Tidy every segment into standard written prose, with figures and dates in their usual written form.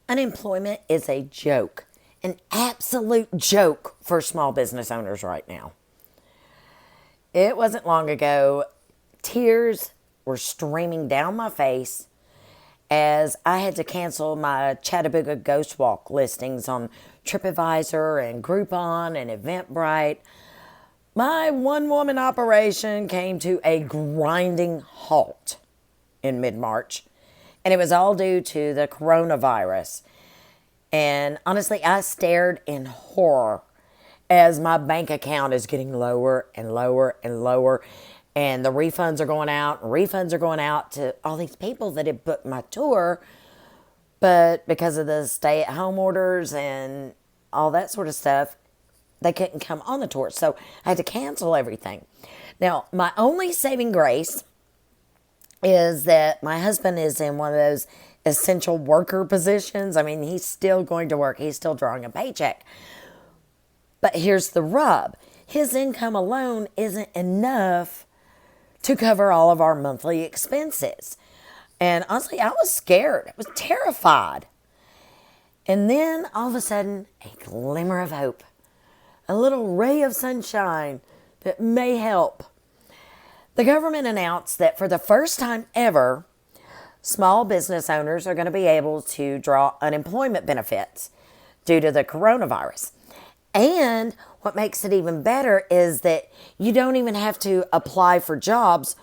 Unemployment is a joke, an absolute joke for small business owners right now. It wasn't long ago, tears were streaming down my face as I had to cancel my Chattanooga Ghost Walk listings on TripAdvisor and Groupon and Eventbrite. My one-woman operation came to a grinding halt in mid-March, and it was all due to the coronavirus. And honestly, I stared in horror as my bank account is getting lower and lower and lower, and the refunds are going out, and refunds are going out to all these people that had booked my tour, but because of the stay-at-home orders and all that sort of stuff, they couldn't come on the tour, so I had to cancel everything. Now, my only saving grace is that my husband is in one of those essential worker positions. I mean, he's still going to work. He's still drawing a paycheck. But here's the rub. His income alone isn't enough to cover all of our monthly expenses. And honestly, I was scared. I was terrified. And then all of a sudden, a glimmer of hope. A little ray of sunshine that may help. The government announced that for the first time ever, small business owners are going to be able to draw unemployment benefits due to the coronavirus. And what makes it even better is that you don't even have to apply for jobs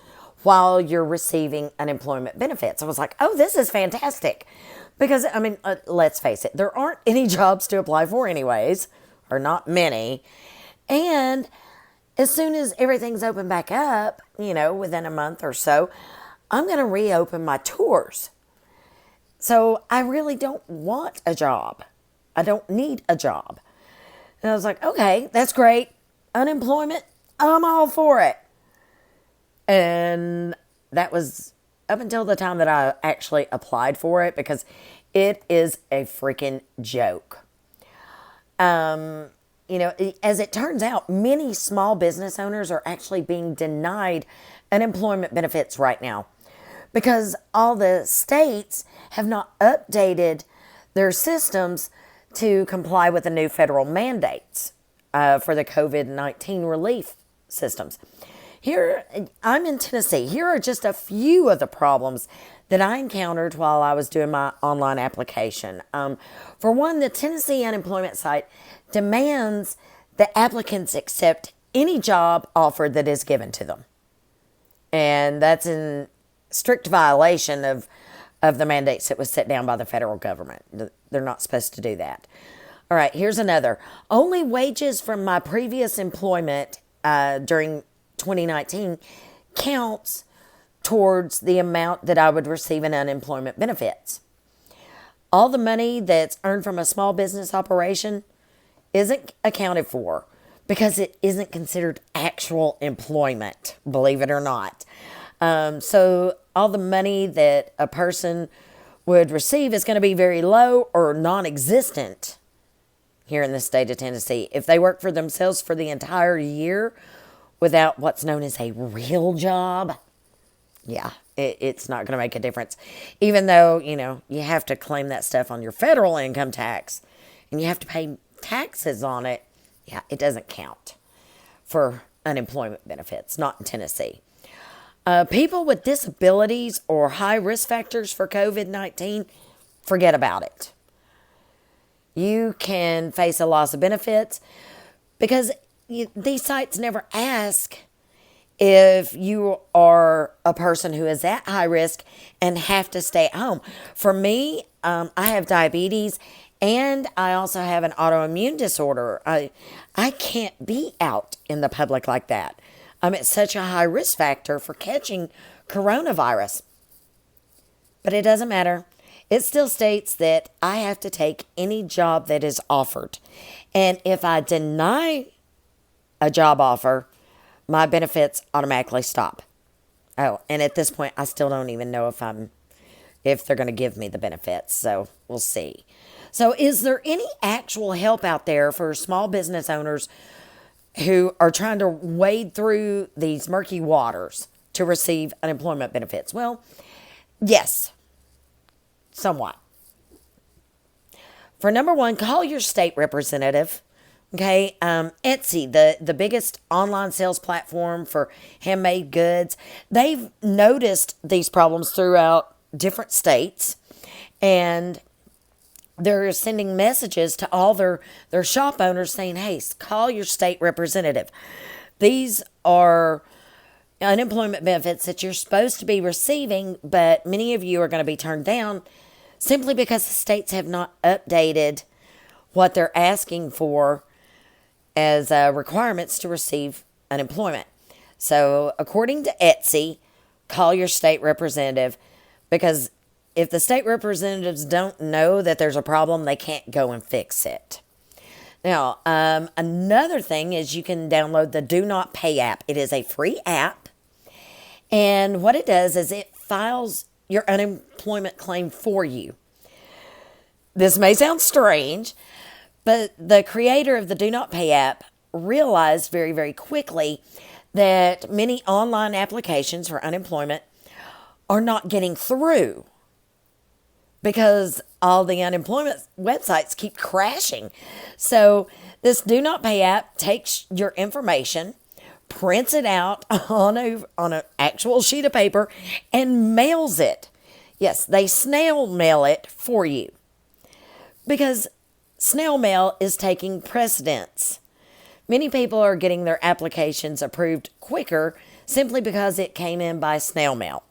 while you're receiving unemployment benefits. I was like, oh, this is fantastic. Because, I mean, let's face it, there aren't any jobs to apply for anyways, or not many. And as soon as everything's open back up, within a month or so, I'm going to reopen my tours. So I really don't want a job. I don't need a job. And I was like, okay, that's great. Unemployment, I'm all for it. And that was up until the time that I actually applied for it, because it is a freaking joke. As it turns out, many small business owners are actually being denied unemployment benefits right now because all the states have not updated their systems to comply with the new federal mandates for the COVID-19 relief systems. Here, I'm in Tennessee. Here are just a few of the problems that I encountered while I was doing my online application. For one, the Tennessee unemployment site demands that applicants accept any job offer that is given to them. And that's in strict violation of the mandates that was set down by the federal government. They're not supposed to do that. All right, here's another. Only wages from my previous employment during 2019 counts towards the amount that I would receive in unemployment benefits. All the money that's earned from a small business operation isn't accounted for because it isn't considered actual employment, believe it or not. So all the money that a person would receive is going to be very low or non-existent here in the state of Tennessee. If they work for themselves for the entire year without what's known as a real job, yeah, it's not going to make a difference. Even though, you have to claim that stuff on your federal income tax and you have to pay taxes on it, yeah, it doesn't count for unemployment benefits, not in Tennessee. People with disabilities or high risk factors for COVID-19, forget about it. You can face a loss of benefits because these sites never ask if you are a person who is at high risk and have to stay at home. For me, I have diabetes and I also have an autoimmune disorder. I can't be out in the public like that. I'm at such a high risk factor for catching coronavirus. But it doesn't matter. It still states that I have to take any job that is offered. And if I deny a job offer, my benefits automatically stop. Oh, and at this point, I still don't even know if they're going to give me the benefits. So we'll see. So is there any actual help out there for small business owners who are trying to wade through these murky waters to receive unemployment benefits? Well, yes, somewhat. for number one, call your state representative. Okay, Etsy, the biggest online sales platform for handmade goods, they've noticed these problems throughout different states, and they're sending messages to all their shop owners saying, hey, call your state representative. These are unemployment benefits that you're supposed to be receiving, but many of you are going to be turned down simply because the states have not updated what they're asking for as requirements to receive unemployment. So, according to Etsy, call your state representative, because if the state representatives don't know that there's a problem, they can't go and fix it. Now, another thing is you can download the Do Not Pay app. It is a free app, and what it does is it files your unemployment claim for you. This may sound strange, but the creator of the Do Not Pay app realized very, very quickly that many online applications for unemployment are not getting through because all the unemployment websites keep crashing. So this Do Not Pay app takes your information, prints it out on an actual sheet of paper, and mails it. Yes, they snail mail it for you, because snail mail is taking precedence. Many people are getting their applications approved quicker simply because it came in by snail mail.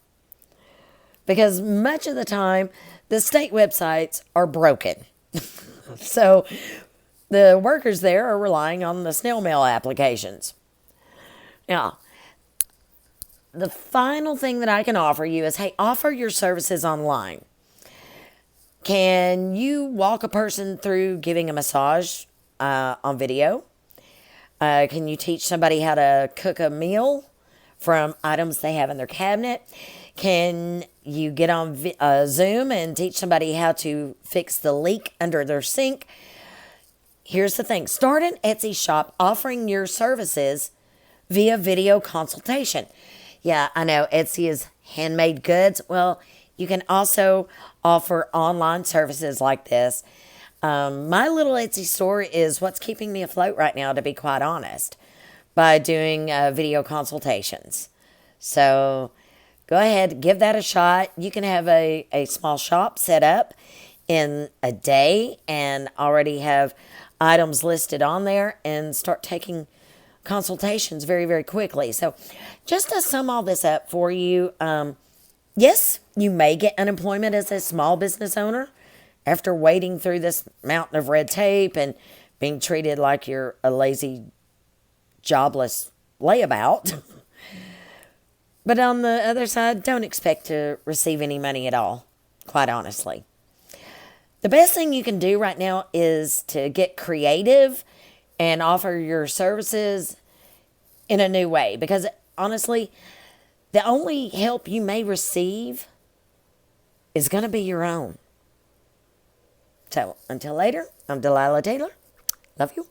Because much of the time, the state websites are broken. So the workers there are relying on the snail mail applications. Now, the final thing that I can offer you is, hey, offer your services online. Can you walk a person through giving a massage on video? Can you teach somebody how to cook a meal from items they have in their cabinet? Can you get on Zoom and teach somebody how to fix the leak under their sink? Here's the thing. Start an Etsy shop offering your services via video consultation. Yeah, I know Etsy is handmade goods. Well, you can also offer online services like this. My little Etsy store is what's keeping me afloat right now, to be quite honest, by doing video consultations. So go ahead, give that a shot. You can have a small shop set up in a day and already have items listed on there and start taking consultations very, very quickly. So just to sum all this up for you, yes, you may get unemployment as a small business owner after wading through this mountain of red tape and being treated like you're a lazy, jobless layabout. But on the other side, don't expect to receive any money at all, quite honestly. The best thing you can do right now is to get creative and offer your services in a new way, because honestly, the only help you may receive is going to be your own. So until later, I'm Delilah Taylor. Love you.